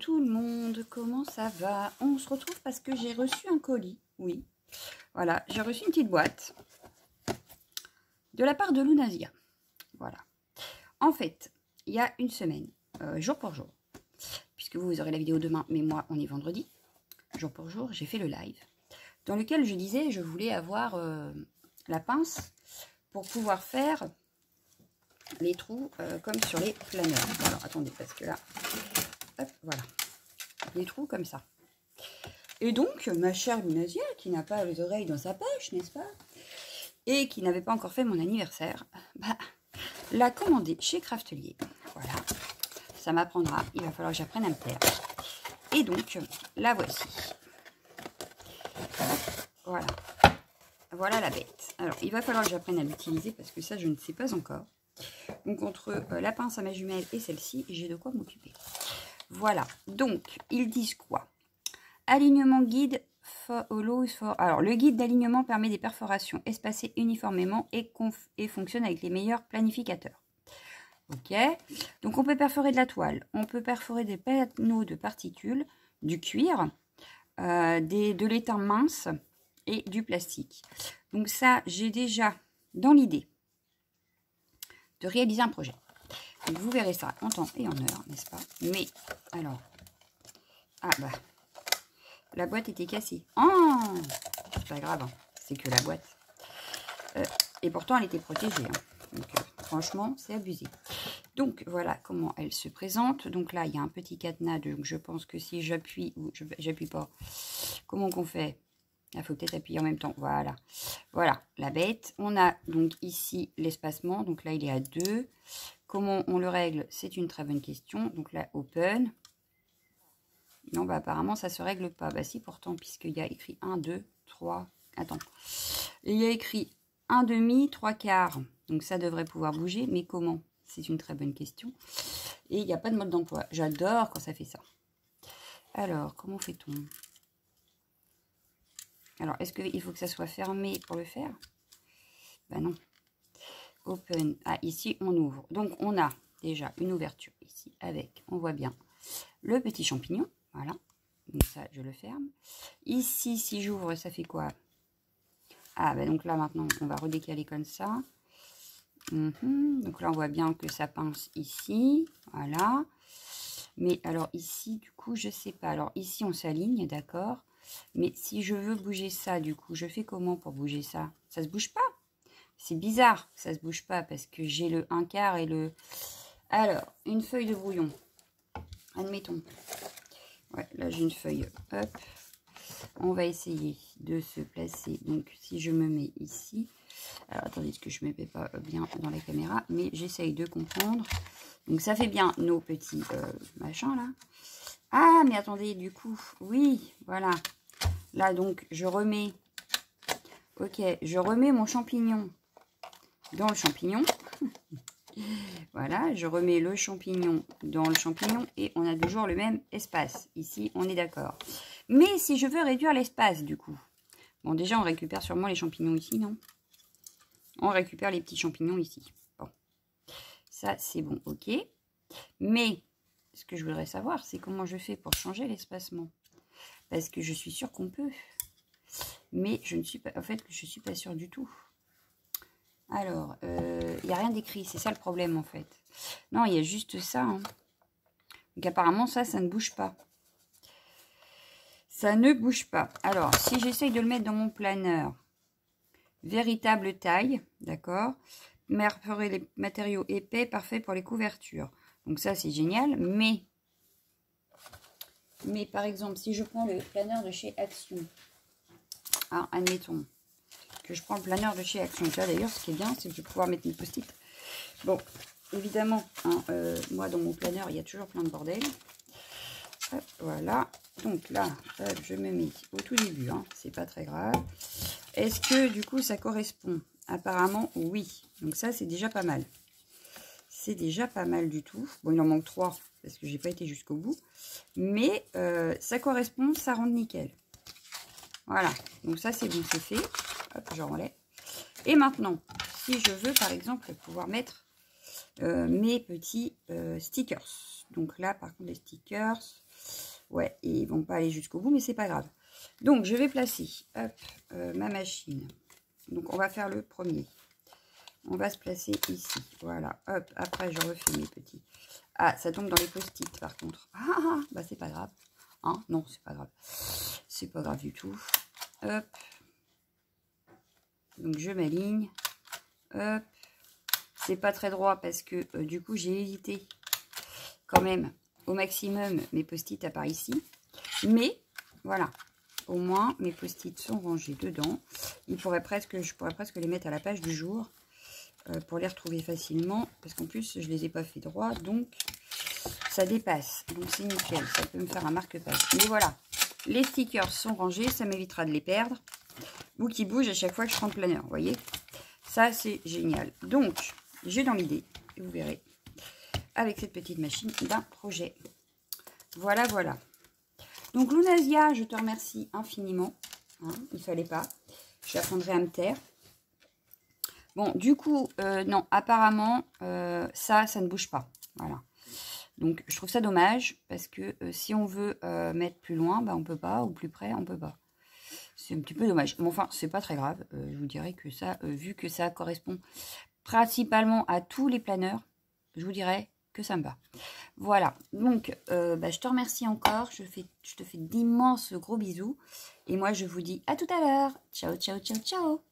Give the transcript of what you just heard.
tout le monde, comment ça va? On se retrouve parce que j'ai reçu un colis, oui. Voilà, j'ai reçu une petite boîte de la part de Lunasia. Voilà. En fait, il y a une semaine, jour pour jour, puisque vous aurez la vidéo demain, mais moi, on est vendredi, jour pour jour, j'ai fait le live, dans lequel je disais, je voulais avoir la pince pour pouvoir faire les trous comme sur les planeurs. Alors, attendez, parce que là, hop, voilà, les trous comme ça. Et donc, ma chère Lunasia, qui n'a pas les oreilles dans sa poche, n'est-ce pas? Et qui n'avait pas encore fait mon anniversaire, bah, l'a commandé chez Craftelier. Voilà, ça m'apprendra, il va falloir que j'apprenne à me taire. Et donc, la voici. Voilà. Voilà la bête. Alors, il va falloir que j'apprenne à l'utiliser parce que ça, je ne sais pas encore. Donc, entre la pince à ma jumelle et celle-ci, j'ai de quoi m'occuper. Voilà. Donc, ils disent quoi? Alignement guide. Alors, le guide d'alignement permet des perforations espacées uniformément et fonctionne avec les meilleurs planificateurs. Ok. Donc, on peut perforer de la toile. On peut perforer des panneaux de particules, du cuir, de l'étain mince et du plastique. Donc ça, j'ai déjà dans l'idée de réaliser un projet. Donc vous verrez ça en temps et en heure, n'est-ce pas? Mais alors, ah bah, la boîte était cassée. Oh, c'est pas grave, hein. C'est que la boîte. Et pourtant, elle était protégée. Hein. Donc franchement, c'est abusé. Donc voilà comment elle se présente. Donc là, il y a un petit cadenas. Donc je pense que si j'appuie ou j'appuie pas, comment qu'on fait? Il faut peut-être appuyer en même temps. Voilà. Voilà la bête. On a donc ici l'espacement. Donc là, il est à 2. Comment on le règle? C'est une très bonne question. Donc là, open. Non, bah apparemment, ça ne se règle pas. Bah si, pourtant, puisqu'il y a écrit 1, 2, 3. Attends. Il y a écrit 1 demi, 3 quarts. Donc ça devrait pouvoir bouger. Mais comment? C'est une très bonne question. Et il n'y a pas de mode d'emploi. J'adore quand ça fait ça. Alors, comment fait-on? Alors, est-ce qu'il faut que ça soit fermé pour le faire? Ben non. Open. Ah, ici, on ouvre. Donc, on a déjà une ouverture ici avec, on voit bien, le petit champignon. Voilà. Donc ça, je le ferme. Ici, si j'ouvre, ça fait quoi? Ah, ben donc là, maintenant, on va redécaler comme ça. Donc là, on voit bien que ça pince ici. Voilà. Mais alors ici, du coup, je sais pas. Alors ici, on s'aligne, d'accord. Mais si je veux bouger ça, du coup, je fais comment pour bouger ça? Ça se bouge pas. C'est bizarre, ça se bouge pas parce que j'ai le 1 quart et le... Alors, une feuille de brouillon. Admettons. Ouais, là, j'ai une feuille. Hop. On va essayer de se placer. Donc, si je me mets ici... Alors, attendez, est-ce que je ne me mets pas bien dans la caméra? Mais j'essaye de comprendre. Donc, ça fait bien nos petits machins, là. Ah, mais attendez, du coup, oui, voilà. Là, donc, je remets... Ok, je remets mon champignon dans le champignon. Voilà, je remets le champignon dans le champignon et on a toujours le même espace. Ici, on est d'accord. Mais si je veux réduire l'espace, du coup... Bon, déjà, on récupère sûrement les champignons ici, non? On récupère les petits champignons ici. Bon, ça, c'est bon, ok. Mais, ce que je voudrais savoir, c'est comment je fais pour changer l'espacement. Parce que je suis sûre qu'on peut. Mais je ne suis pas... En fait, je ne suis pas sûre du tout. Alors, il n'y a rien d'écrit. C'est ça le problème, en fait. Non, il y a juste ça. Hein. Donc, apparemment, ça ne bouge pas. Ça ne bouge pas. Alors, si j'essaye de le mettre dans mon planeur, véritable taille, d'accord, perforer les matériaux épais, parfait pour les couvertures. Donc, ça, c'est génial. Mais, par exemple, si je prends le planeur de chez Action, hein, admettons que je prends le planeur de chez Action. Là, d'ailleurs, ce qui est bien, c'est que je vais pouvoir mettre mes post-it. Bon, évidemment, hein, moi, dans mon planeur, il y a toujours plein de bordel. Hop, voilà. Donc là, hop, je me mets au tout début. Hein, c'est pas très grave. Est-ce que, du coup, ça correspond? Apparemment, oui. Donc ça, c'est déjà pas mal. C'est déjà pas mal du tout. Bon, il en manque 3 parce que j'ai pas été jusqu'au bout. Mais ça correspond, ça rentre nickel. Voilà. Donc ça, c'est bon, c'est fait. Hop, je relève. Et maintenant, si je veux, par exemple, pouvoir mettre mes petits stickers. Donc là, par contre, les stickers, Ouais, et ils vont pas aller jusqu'au bout, mais c'est pas grave. Donc, je vais placer, hop, ma machine. Donc, on va faire le premier. On va se placer ici. Voilà, hop, après, je refais mes petits. Ah, ça tombe dans les post-it, par contre. Ah, bah, c'est pas grave. Hein, non, c'est pas grave. C'est pas grave du tout. Hop. Donc, je m'aligne. Hop. C'est pas très droit parce que, du coup, j'ai évité quand même au maximum mes post-it à part ici. Mais, voilà. Au moins, mes post-it sont rangés dedans. Je pourrais presque les mettre à la page du jour pour les retrouver facilement. Parce qu'en plus, je les ai pas fait droit. Donc, ça dépasse. Donc, c'est nickel. Ça peut me faire un marque-page. Mais voilà. Les stickers sont rangés. Ça m'évitera de les perdre. Ou qui bougent à chaque fois que je prends le planeur. Vous voyez? Ça, c'est génial. Donc, j'ai dans l'idée, et vous verrez, avec cette petite machine, d'un projet. Voilà, voilà. Donc, Lunasia, je te remercie infiniment. Hein, il ne fallait pas. J'apprendrai à me taire. Bon, du coup, non, apparemment, ça ne bouge pas. Voilà. Donc, je trouve ça dommage, parce que si on veut mettre plus loin, bah, on ne peut pas, ou plus près, on ne peut pas. C'est un petit peu dommage. Mais enfin, c'est pas très grave. Je vous dirais que ça, vu que ça correspond principalement à tous les planeurs, je vous dirais que ça me va. Voilà. Donc, je te remercie encore. Je te fais d'immenses gros bisous. Et moi, je vous dis à tout à l'heure. Ciao, ciao, ciao, ciao.